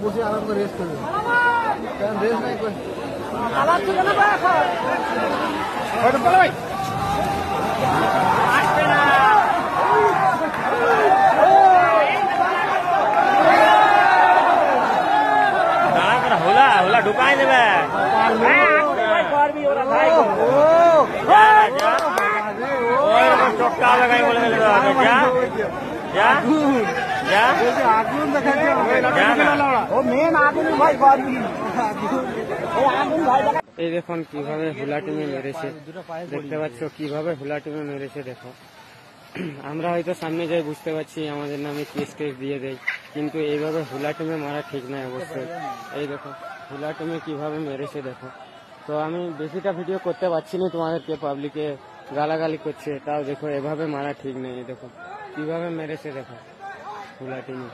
বসে আরাম করে রেস্ট করবে, কারণ রেস্ট নাই করে হোলা হোলা ঢুকাই দেবে চটকা লাগাই বলে আগুন ভাই এই দেখুন কিভাবে হুলা টিমে মেরেছে, দেখতে পাচ্ছ কিভাবে হুলা টিমে মেরেছে। দেখো আমরা হয়তো সামনে যাই বুঝতে পারছি আমাদের নামে কেস টেস দিয়ে দেয়, কিন্তু এইভাবে হুলা টিমে মারা ঠিক নয় অবশ্যই। এই দেখো হুলা টিমে কিভাবে মেরেছে দেখো। তো আমি বেশিটা ভিডিও করতে পারছি না, তোমাদেরকে পাবলিকে গালাগালি করছে, তাও দেখো এভাবে মারা ঠিক নেই। দেখো কিভাবে মেরেছে দেখো হুলা টিমে।